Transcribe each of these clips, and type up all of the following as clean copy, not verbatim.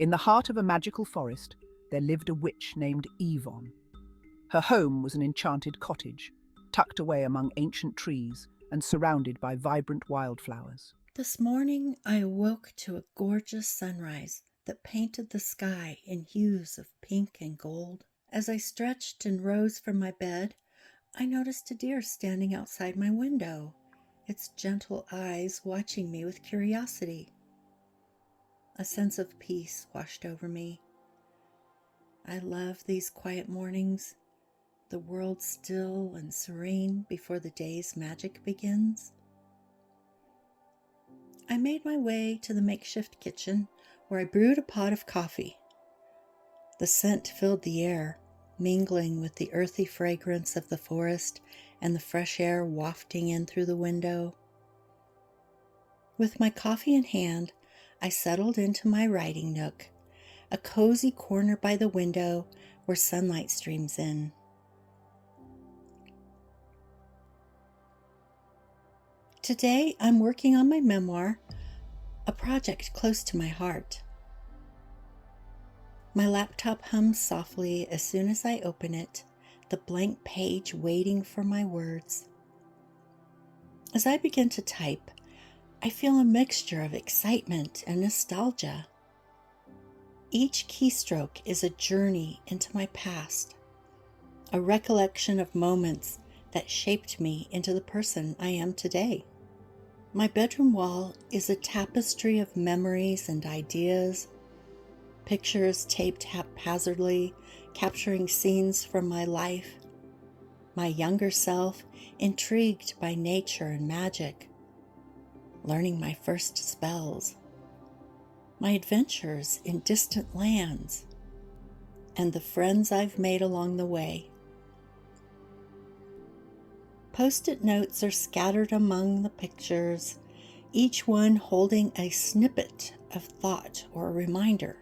In the heart of a magical forest, there lived a witch named Yvonne. Her home was an enchanted cottage, tucked away among ancient trees and surrounded by vibrant wildflowers. This morning I awoke to a gorgeous sunrise that painted the sky in hues of pink and gold. As I stretched and rose from my bed, I noticed a deer standing outside my window, its gentle eyes watching me with curiosity. A sense of peace washed over me. I love these quiet mornings, the world still and serene before the day's magic begins. I made my way to the makeshift kitchen where I brewed a pot of coffee. The scent filled the air, mingling with the earthy fragrance of the forest and the fresh air wafting in through the window. With my coffee in hand, I settled into my writing nook, a cozy corner by the window where sunlight streams in. Today, I'm working on my memoir, a project close to my heart. My laptop hums softly as soon as I open it, the blank page waiting for my words. As I begin to type, I feel a mixture of excitement and nostalgia. Each keystroke is a journey into my past, a recollection of moments that shaped me into the person I am today. My bedroom wall is a tapestry of memories and ideas, pictures taped haphazardly, capturing scenes from my life. My younger self, intrigued by nature and magic, learning my first spells. My adventures in distant lands, and the friends I've made along the way. Post-it notes are scattered among the pictures, each one holding a snippet of thought or a reminder.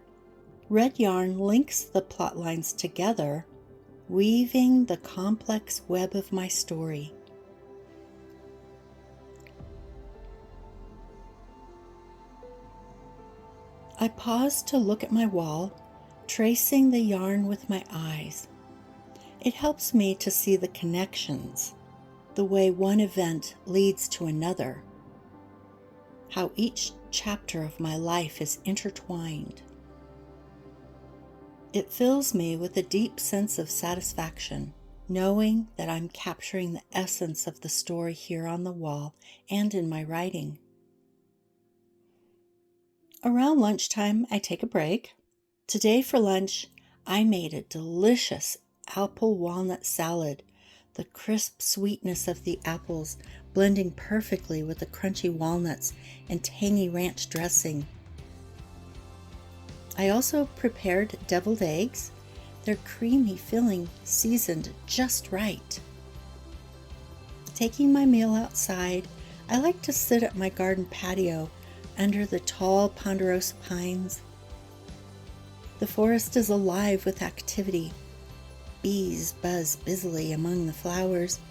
Red yarn links the plot lines together, weaving the complex web of my story. I pause to look at my wall, tracing the yarn with my eyes. It helps me to see the connections, the way one event leads to another, how each chapter of my life is intertwined. It fills me with a deep sense of satisfaction, knowing that I'm capturing the essence of the story here on the wall and in my writing. Around lunchtime, I take a break. Today for lunch, I made a delicious apple walnut salad, the crisp sweetness of the apples blending perfectly with the crunchy walnuts and tangy ranch dressing. I also prepared deviled eggs, their creamy filling seasoned just right. Taking my meal outside, I like to sit at my garden patio under the tall ponderosa pines. The forest is alive with activity. Bees buzz busily among the flowers,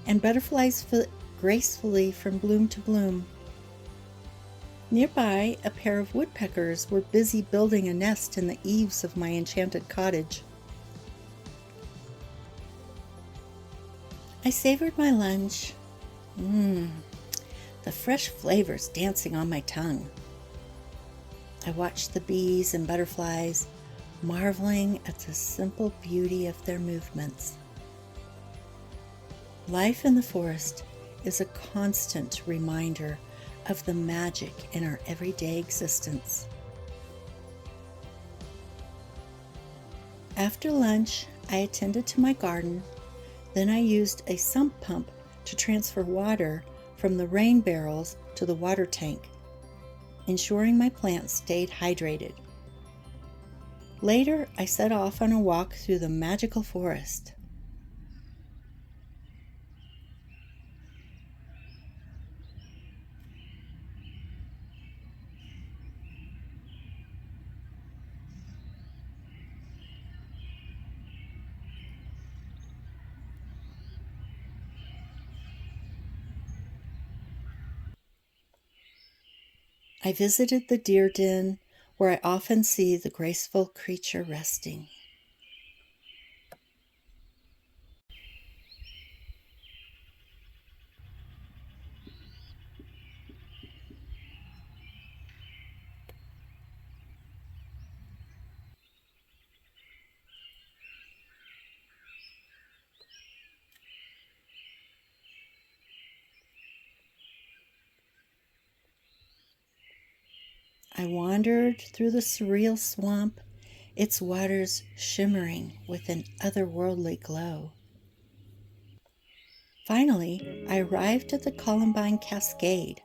and butterflies flit gracefully from bloom to bloom. Nearby, a pair of woodpeckers were busy building a nest in the eaves of my enchanted cottage. I savored my lunch. The fresh flavors dancing on my tongue. I watched the bees and butterflies, marveling at the simple beauty of their movements. Life in the forest is a constant reminder of the magic in our everyday existence. After lunch, I attended to my garden. Then I used a sump pump to transfer water from the rain barrels to the water tank, ensuring my plants stayed hydrated. Later, I set off on a walk through the magical forest. I visited the deer den, where I often see the graceful creature resting. I wandered through the surreal swamp, its waters shimmering with an otherworldly glow. Finally, I arrived at the Columbine Cascade,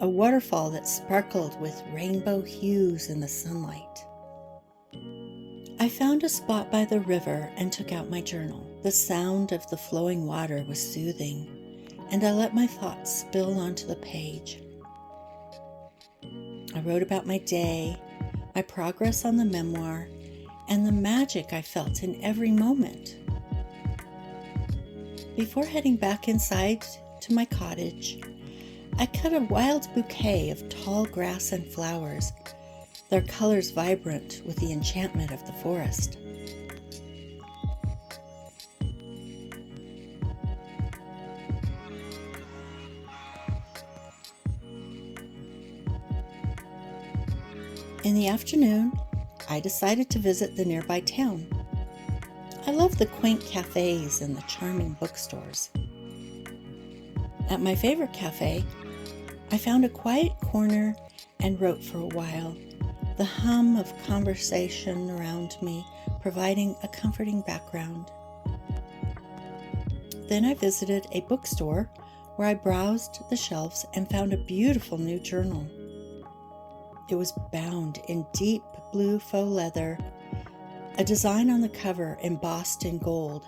a waterfall that sparkled with rainbow hues in the sunlight. I found a spot by the river and took out my journal. The sound of the flowing water was soothing, and I let my thoughts spill onto the page. I wrote about my day, my progress on the memoir, and the magic I felt in every moment. Before heading back inside to my cottage, I cut a wild bouquet of tall grass and flowers, their colors vibrant with the enchantment of the forest. In the afternoon, I decided to visit the nearby town. I love the quaint cafes and the charming bookstores. At my favorite cafe, I found a quiet corner and wrote for a while, the hum of conversation around me providing a comforting background. Then I visited a bookstore where I browsed the shelves and found a beautiful new journal. It was bound in deep blue faux leather, a design on the cover embossed in gold,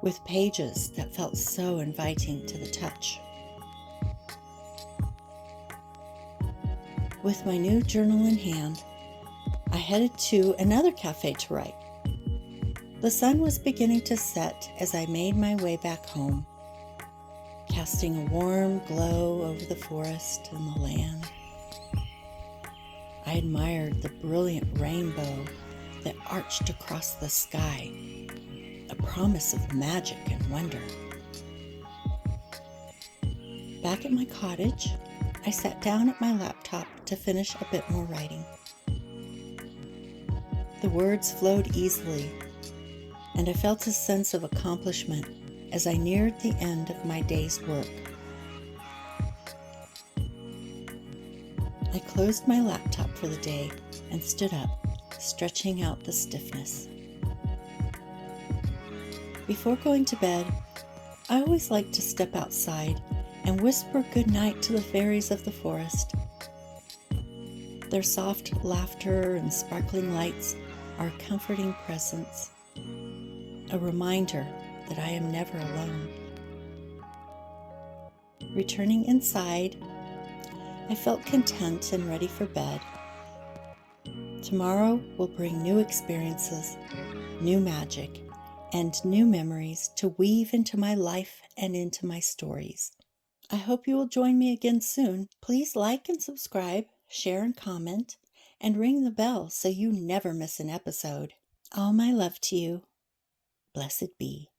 with pages that felt so inviting to the touch. With my new journal in hand, I headed to another cafe to write. The sun was beginning to set as I made my way back home, casting a warm glow over the forest and the land. I admired the brilliant rainbow that arched across the sky, a promise of magic and wonder. Back at my cottage, I sat down at my laptop to finish a bit more writing. The words flowed easily, and I felt a sense of accomplishment as I neared the end of my day's work. I closed my laptop for the day and stood up, stretching out the stiffness. Before going to bed, I always like to step outside and whisper goodnight to the fairies of the forest. Their soft laughter and sparkling lights are a comforting presence, a reminder that I am never alone. Returning inside, I felt content and ready for bed. Tomorrow will bring new experiences, new magic, and new memories to weave into my life and into my stories. I hope you will join me again soon. Please like and subscribe, share and comment, and ring the bell so you never miss an episode. All my love to you. Blessed be.